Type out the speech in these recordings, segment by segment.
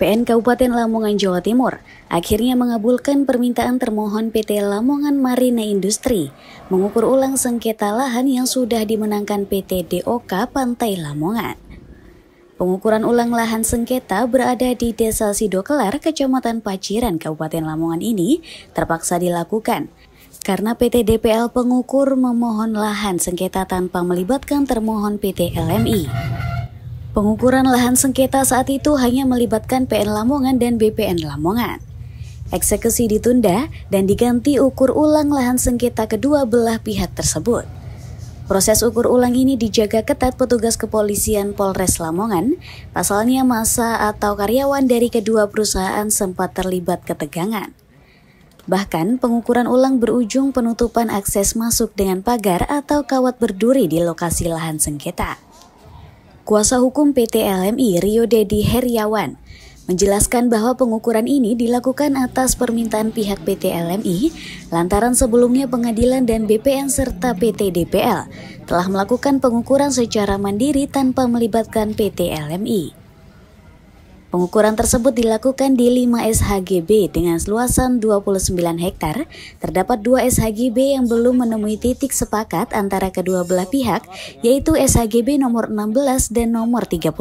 PN Kabupaten Lamongan, Jawa Timur akhirnya mengabulkan permintaan termohon PT Lamongan Marine Industri mengukur ulang sengketa lahan yang sudah dimenangkan PT DOK Pantai Lamongan. Pengukuran ulang lahan sengketa berada di Desa Sidokelar, Kecamatan Paciran, Kabupaten Lamongan ini terpaksa dilakukan karena PT DPL pengukur memohon lahan sengketa tanpa melibatkan termohon PT LMI. Pengukuran lahan sengketa saat itu hanya melibatkan PN Lamongan dan BPN Lamongan. Eksekusi ditunda dan diganti ukur ulang lahan sengketa kedua belah pihak tersebut. Proses ukur ulang ini dijaga ketat petugas kepolisian Polres Lamongan, pasalnya masa atau karyawan dari kedua perusahaan sempat terlibat ketegangan. Bahkan pengukuran ulang berujung penutupan akses masuk dengan pagar atau kawat berduri di lokasi lahan sengketa. Kuasa hukum PT LMI Rio Dedi Heriawan menjelaskan bahwa pengukuran ini dilakukan atas permintaan pihak PT LMI lantaran sebelumnya pengadilan dan BPN serta PT DPL telah melakukan pengukuran secara mandiri tanpa melibatkan PT LMI. Pengukuran tersebut dilakukan di 5 SHGB dengan luasan 29 hektar. Terdapat 2 SHGB yang belum menemui titik sepakat antara kedua belah pihak, yaitu SHGB nomor 16 dan nomor 31.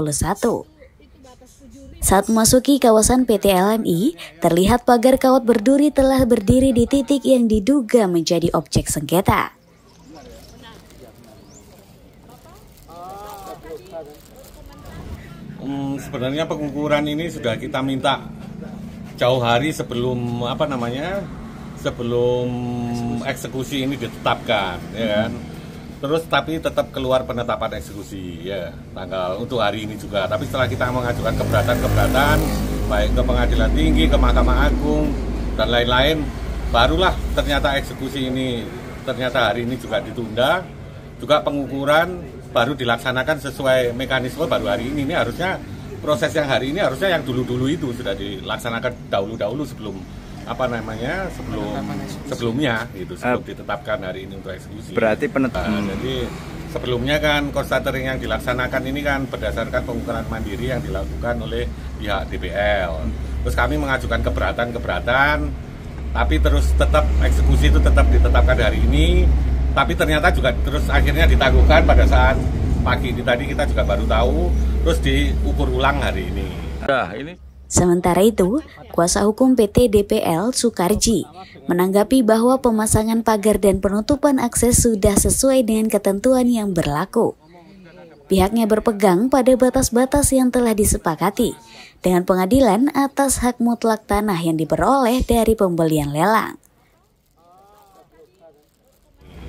Saat memasuki kawasan PT LMI, terlihat pagar kawat berduri telah berdiri di titik yang diduga menjadi objek sengketa. Sebenarnya pengukuran ini sudah kita minta jauh hari sebelum sebelum eksekusi ini ditetapkan, ya kan. Terus tapi tetap keluar penetapan eksekusi, ya tanggal untuk hari ini juga. Tapi setelah kita mengajukan keberatan baik ke Pengadilan Tinggi, ke Mahkamah Agung dan lain-lain, barulah ternyata eksekusi ini ternyata hari ini juga ditunda. Juga pengukuran baru dilaksanakan sesuai mekanisme baru hari ini. Ini harusnya proses yang hari ini harusnya yang dulu-dulu itu sudah dilaksanakan dahulu-dahulu sebelumnya gitu, sebelum ditetapkan hari ini untuk eksekusi. Berarti jadi sebelumnya kan cost cutting yang dilaksanakan ini kan berdasarkan pengukuran mandiri yang dilakukan oleh pihak DPL. Terus kami mengajukan keberatan, tapi terus tetap eksekusi itu tetap ditetapkan hari ini. Tapi ternyata juga terus akhirnya ditangguhkan pada saat pagi ini tadi kita juga baru tahu, terus diukur ulang hari ini. Sementara itu, kuasa hukum PT DPL Sukarji menanggapi bahwa pemasangan pagar dan penutupan akses sudah sesuai dengan ketentuan yang berlaku. Pihaknya berpegang pada batas-batas yang telah disepakati dengan pengadilan atas hak mutlak tanah yang diperoleh dari pembelian lelang.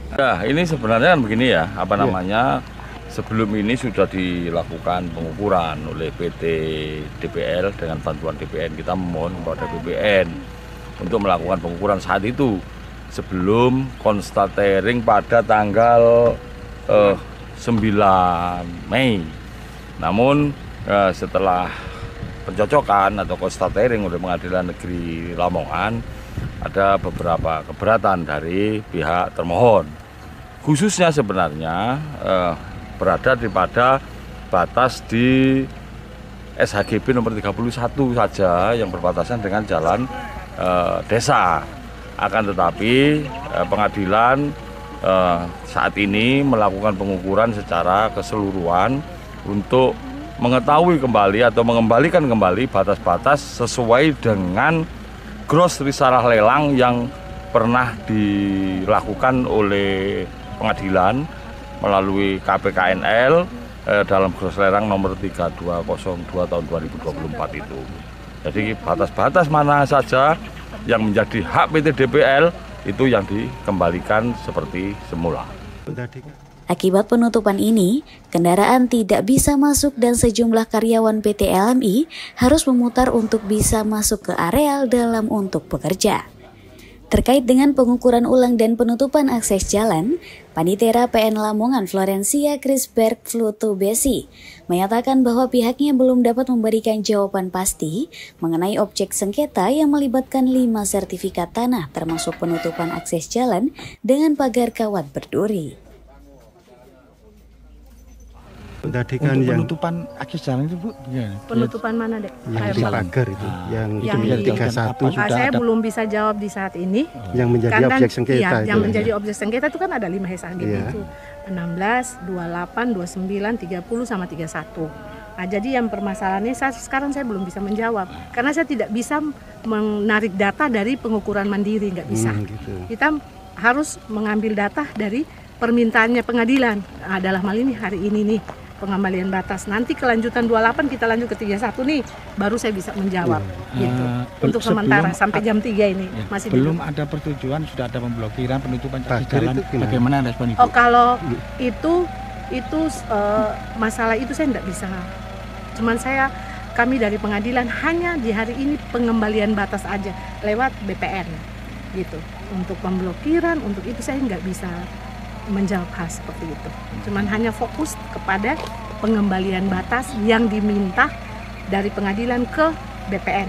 Nah, ini sebenarnya kan begini ya, sebelum ini sudah dilakukan pengukuran oleh PT DPL dengan bantuan DPN. Kita memohon kepada BPN untuk melakukan pengukuran saat itu sebelum konstatering pada tanggal 9 Mei. Namun setelah pencocokan atau konstatering oleh Pengadilan Negeri Lamongan, ada beberapa keberatan dari pihak termohon. Khususnya sebenarnya berada pada batas di SHGB nomor 31 saja yang berbatasan dengan jalan desa. Akan tetapi pengadilan saat ini melakukan pengukuran secara keseluruhan untuk mengetahui kembali atau mengembalikan kembali batas-batas sesuai dengan gross risalah lelang yang pernah dilakukan oleh pengadilan melalui KPKNL dalam gross lelang nomor 3202 tahun 2024 itu. Jadi batas-batas mana saja yang menjadi hak PT DPL itu yang dikembalikan seperti semula. Akibat penutupan ini, kendaraan tidak bisa masuk dan sejumlah karyawan PT LMI harus memutar untuk bisa masuk ke areal dalam untuk bekerja. Terkait dengan pengukuran ulang dan penutupan akses jalan, Panitera PN Lamongan Florencia Krisberg Flutubesi menyatakan bahwa pihaknya belum dapat memberikan jawaban pasti mengenai objek sengketa yang melibatkan 5 sertifikat tanah termasuk penutupan akses jalan dengan pagar kawat berduri. Tadikan Untuk yang penutupan akses jalan itu Bu, gimana? Penutupan mana, Dek? yang di pagar itu, yang yang yang di- 31 Sudah Saya ada- belum bisa jawab di saat ini. yang menjadi Karena objek sengketa iya, itu. yang menjadi objek sengketa itu kan ada 5 hektar gitu. Iya. Itu 16, 28, 29, 30 sama 31. Nah, jadi yang permasalahannya sekarang saya belum bisa menjawab karena saya tidak bisa menarik data dari pengukuran mandiri, nggak bisa. Gitu. Kita harus mengambil data dari permintaannya pengadilan. Nah, dalam hal ini hari ini nih pengembalian batas. Nanti kelanjutan 28 kita lanjut ke 31 nih, baru saya bisa menjawab. Gitu. Untuk sementara sampai jam 3 ini Ya, masih belum ditutup. ada persetujuan, sudah ada pemblokiran, penutupan akses Pagar jalan. itu gimana? Bagaimana respon Ibu? Oh, kalau itu masalah itu saya tidak bisa. Cuman kami dari pengadilan hanya di hari ini pengembalian batas aja lewat BPN gitu. Untuk pemblokiran, untuk itu saya nggak bisa menjawab hal seperti itu. Cuman hanya fokus kepada pengembalian batas yang diminta dari pengadilan ke BPN.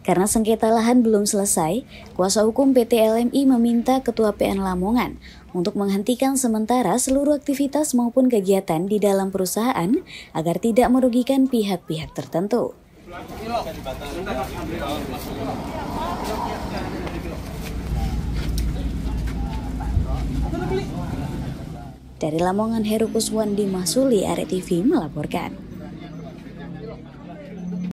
Karena sengketa lahan belum selesai, kuasa hukum PT LMI meminta Ketua PN Lamongan untuk menghentikan sementara seluruh aktivitas maupun kegiatan di dalam perusahaan agar tidak merugikan pihak-pihak tertentu. Dari Lamongan, Heru Kuswandi Masuli, RTV melaporkan.